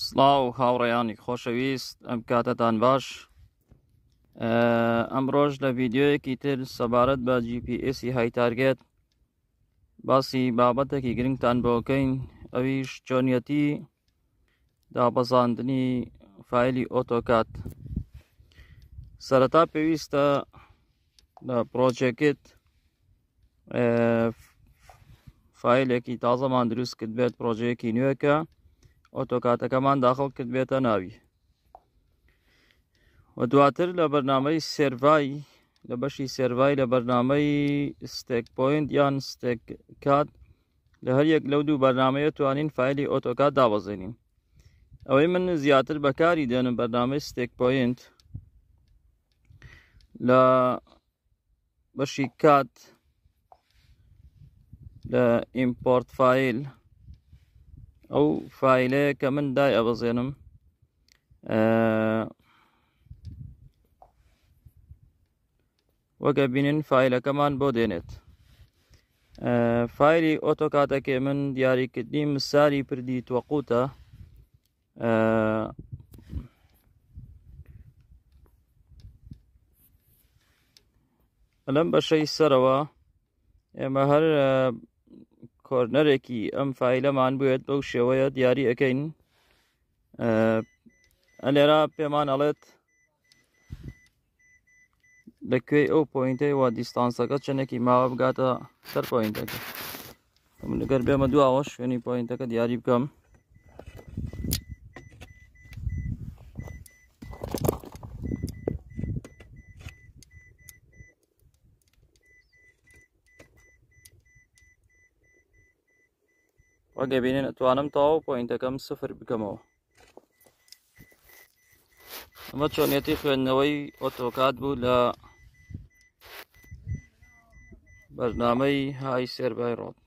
سڵاو هاوڕێیانی خۆشەویست، ئەم کاتتان باش. ئەمڕۆژ لە ڤیدیۆیەکی تر سەبارەت بە GPS هایتارگێت باسی بابەتێکی گرنگتان بۆکەین، ئەویش چۆنیەتی دابەزاندنی فایلی ئۆتۆکاد. سەرەتا پێویستە لە پرۆجێکت فایلێکی تازەمان دروست کرد بێت، پرۆژەیەکی نوێکە ئۆتۆکاتەکەمان داخڵ کرد بێتە ناوی، و دواتر لە بەرنامەی سێڤای، لە بەشی سێڤای لە بەرنامەی ستێک پۆینت یان ستێک کات، لە هەر یەک لەو دوو بەرنامەیە توانین فایلی ئۆتۆکاد دابەزێنین. ئەوەی من زیاتر بەکاری دێنم بەرنامەی ستێک پۆینت لە بەشی کات لە ئیمپۆرت فایل، ئەو فایلەیە کە من دای ئەبەزێنم وەگە بینن فایلەکەمان بۆ دێنێت. فایلی ئۆتۆکاتەکێ من دیاریکردنی مساری پردی توەقوتە. لەم بەشەی سەرەوە ئێمە هەر کۆرنەرێکی ئەم فایلەمان بوێت بەو شێوەیە دیاری ئەەکەین. لێرە پێمان ئەڵێت لەکوێ ئەو پۆینتەی وا دیستانسەکە چەندێکی ماوە بگاتە سەر پۆینتەکە. من ئەگەر بێمە دواوە شوێنی پۆینتەکە دیاری بکەم. وەگە بینێن ئەتوانم تەواو پۆینتەکەم سفر بکەمەوە. ئەمە چۆنیەتی خوێندنەوەی ئۆتۆکاد بوو لە بەرنامەی های سێڤای ڕۆت.